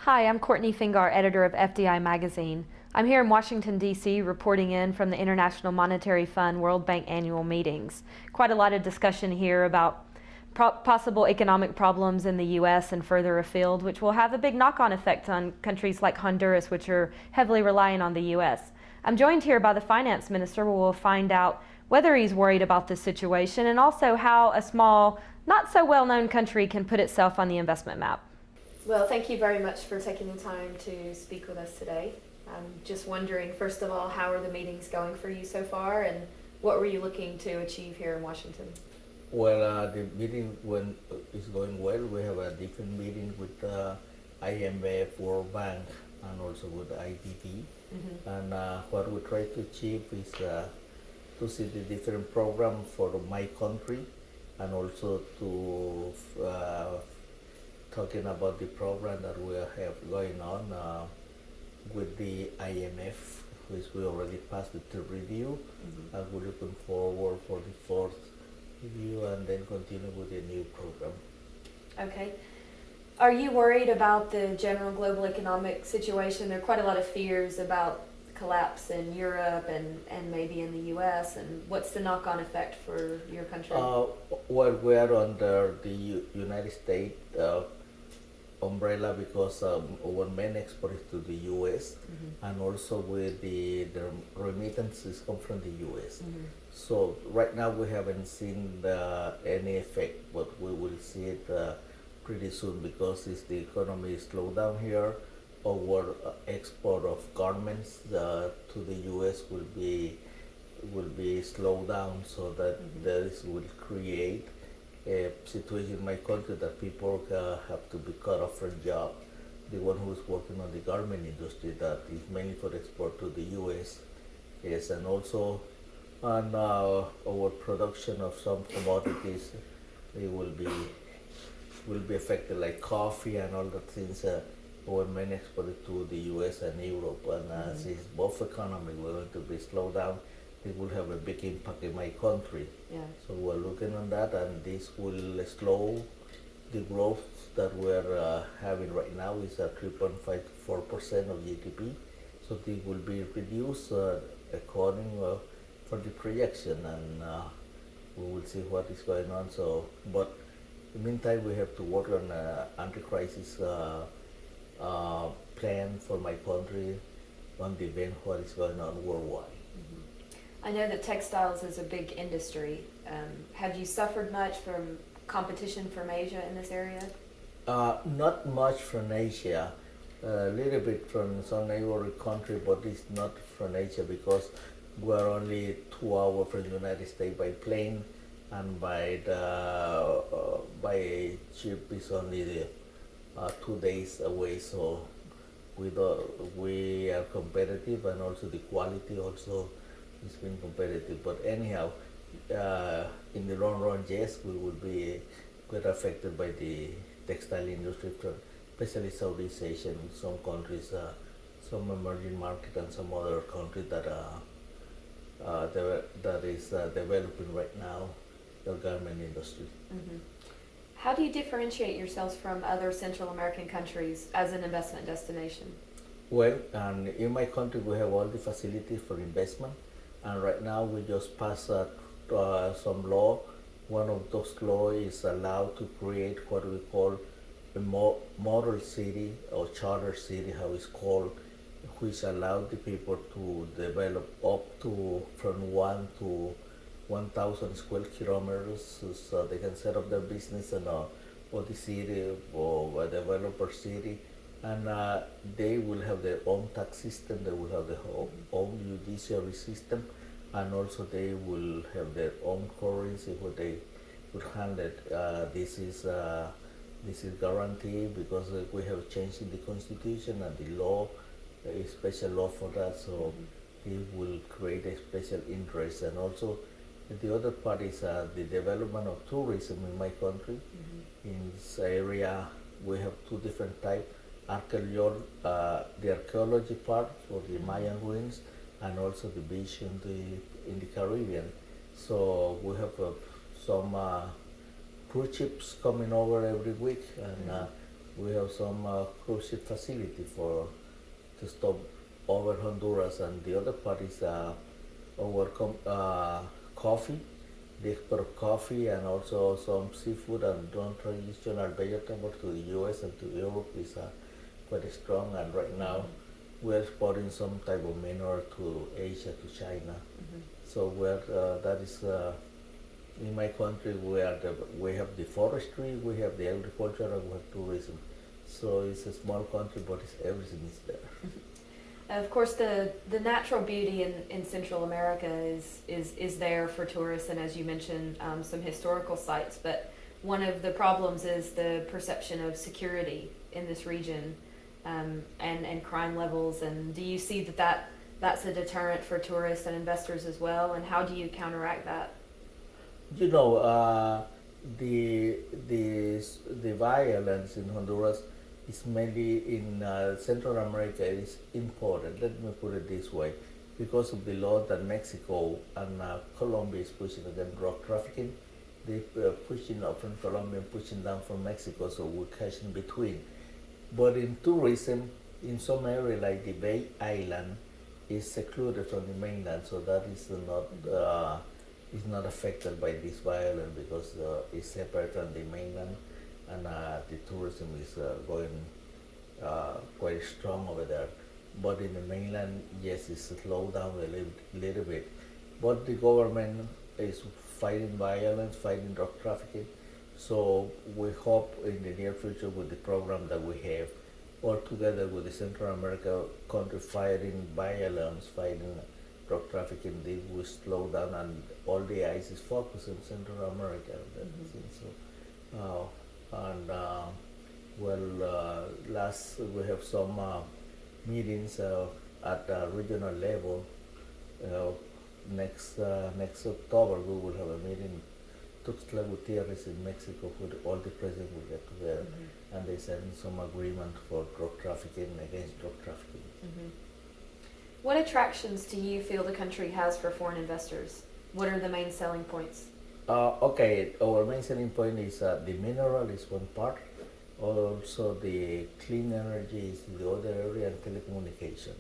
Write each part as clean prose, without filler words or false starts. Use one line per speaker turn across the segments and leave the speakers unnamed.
Hi, I'm Courtney Fingar, editor of FDI Magazine. I'm here in Washington, D.C., reporting in from the International Monetary Fund World Bank annual meetings. Quite a lot of discussion here about possible economic problems in the U.S. and further afield, which will have a big knock-on effect on countries like Honduras, which are heavily reliant on the U.S. I'm joined here by the finance minister, where we'll find out whether he's worried about this situation and also how a small, not so well-known country can put itself on the investment map. Well, thank you very much for taking the time to speak with us today. I'm just wondering, first of all, how are the meetings going for you so far, and what were you looking to achieve here in Washington?
Well, the meeting is going well. We have a different meeting with IMF, World Bank, and also with IDB.
Mm-hmm.
And what we try to achieve is to see the different program for my country, and also to talking about the program that we have going on with the IMF, which we already passed the third review,
Mm-hmm.
and we're looking forward for the fourth review and then continue with the new program.
Okay. Are you worried about the general global economic situation? There are quite a lot of fears about collapse in Europe and maybe in the U.S. And what's the knock-on effect for your country?
Well, we are under the United States umbrella because our main export is to the U.S.
Mm-hmm.
and also with the remittances come from the U.S.
Mm-hmm.
So right now we haven't seen any effect, but we will see it pretty soon because if the economy is slowed down here, our export of garments to the U.S. will be slowed down, so that
Mm-hmm.
this will create a situation in my country that people have to be cut off from job. The one who is working on the garment industry that is mainly for export to the U.S. Yes, and also on our production of some commodities, it will be affected, like coffee and all the things. Our main export to the U.S. and Europe, and
Mm-hmm.
since both economies were going to be slowed down, it will have a big impact in my country.
Yeah.
So we're looking on that, and this will slow the growth that we're having right now is at 3.5 to 4% of GDP. So this will be reduced according for the projection, and we will see what is going on. So, but in the meantime, we have to work on anti-crisis plan for my country on the event what is going on worldwide.
Mm-hmm. I know that textiles is a big industry. Have you suffered much from competition from Asia in this area?
Not much from Asia, a little bit from some neighboring country, but it's not from Asia because we're only 2 hours from the United States by plane, and by ship is only 2 days away. So we are competitive, and also the quality also is being competitive. But anyhow, in the long run, yes, we will be quite affected by the textile industry, especially Southeast Asia, and some countries, some emerging market, and some other countries that is developing right now, the garment industry.
Mm-hmm. How do you differentiate yourselves from other Central American countries as an investment destination?
Well, and in my country, we have all the facilities for investment, and right now we just passed some law. One of those laws is allowed to create what we call a model city or charter city, how it's called, which allow the people to develop up to from 1 to 1,000 square kilometers, so they can set up their business in or the city or a developer city, and they will have their own tax system, they will have their own judiciary system, and also they will have their own currency where they would handle it. This is guaranteed because we have changed in the constitution and the law, a special law for that, so it will create a special interest. And also the other part is the development of tourism in my country.
Mm-hmm.
In this area, we have two different types: the archaeology part for the Mayan ruins, and also the beach in the Caribbean. So we have some cruise ships coming over every week, and We have some cruise ship facility for to stop over Honduras, and the other part is our coffee. They export coffee and also some seafood and non-traditional vegetables to the U.S. and to Europe is quite strong. And right now, we're exporting some type of mineral to Asia, to China. So that is in my country. We have the forestry, we have the agriculture, and we have tourism. So it's a small country, but everything is there.
Of course, the natural beauty in Central America is there for tourists, and as you mentioned, some historical sites. But one of the problems is the perception of security in this region, and crime levels. And do you see that's a deterrent for tourists and investors as well? And how do you counteract that?
You know, the violence in Honduras is mainly in Central America. It is imported. Let me put it this way, because of the law that Mexico and Colombia is pushing against drug trafficking. They pushing up from Colombia and pushing down from Mexico, so we're catch in between. But in tourism, in some area like the Bay Island, is secluded from the mainland, so that is not affected by this violence because it's separate from the mainland, and the tourism is going quite strong over there. But in the mainland, yes, it's slowed down a little bit. But the government is fighting violence, fighting drug trafficking. So we hope in the near future with the program that we have, all together with the Central America country fighting violence, fighting drug trafficking, they will slow down, and all the eyes is focused in Central America. Last we have some meetings at regional level. Next October we will have a meeting. Tuxtla Gutierrez in Mexico, where all the presidents will get together, and they signed some agreement for drug trafficking, against drug trafficking.
What attractions do you feel the country has for foreign investors? What are the main selling points?
Okay, our main selling point is the mineral is one part, also the clean energy is the other area, and telecommunication,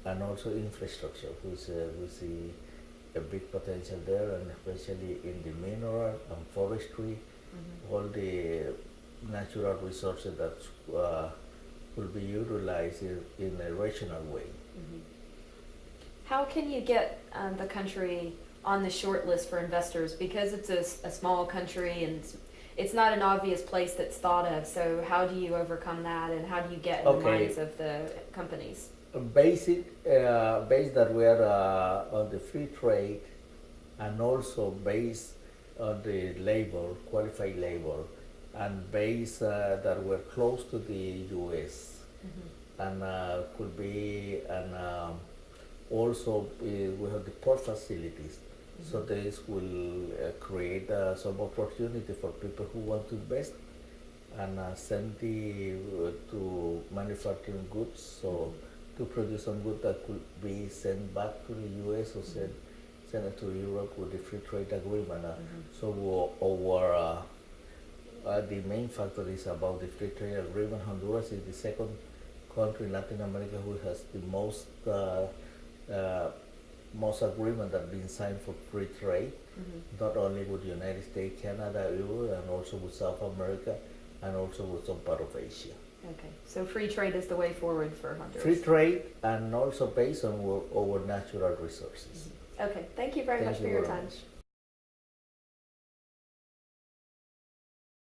and also infrastructure, which we see a big potential there, and especially in the mineral and forestry, all the natural resources that will be utilized in a rational way.
How can you get the country on the short list for investors? Because it's a small country and it's not an obvious place that's thought of. So how do you overcome that, and how do you get in the minds of the companies?
Based that we are on the free trade, and also based on the labor, qualified labor, and based that we're close to the U.S. and could be, and also we have the port facilities. So this will create some opportunity for people who want to invest and send to manufacturing goods. So to produce some good that could be sent back to the U.S. or sent it to Europe with the free trade agreement. So the main factor is about the free trade agreement. Honduras is the second country in Latin America who has the most agreement that have been signed for free trade, not only with the United States, Canada, EU, and also with South America, and also with some part of Asia.
Okay, so free trade is the way forward for Honduras.
Free trade, and also based on our natural resources.
Okay, thank you very much for your time.
Much.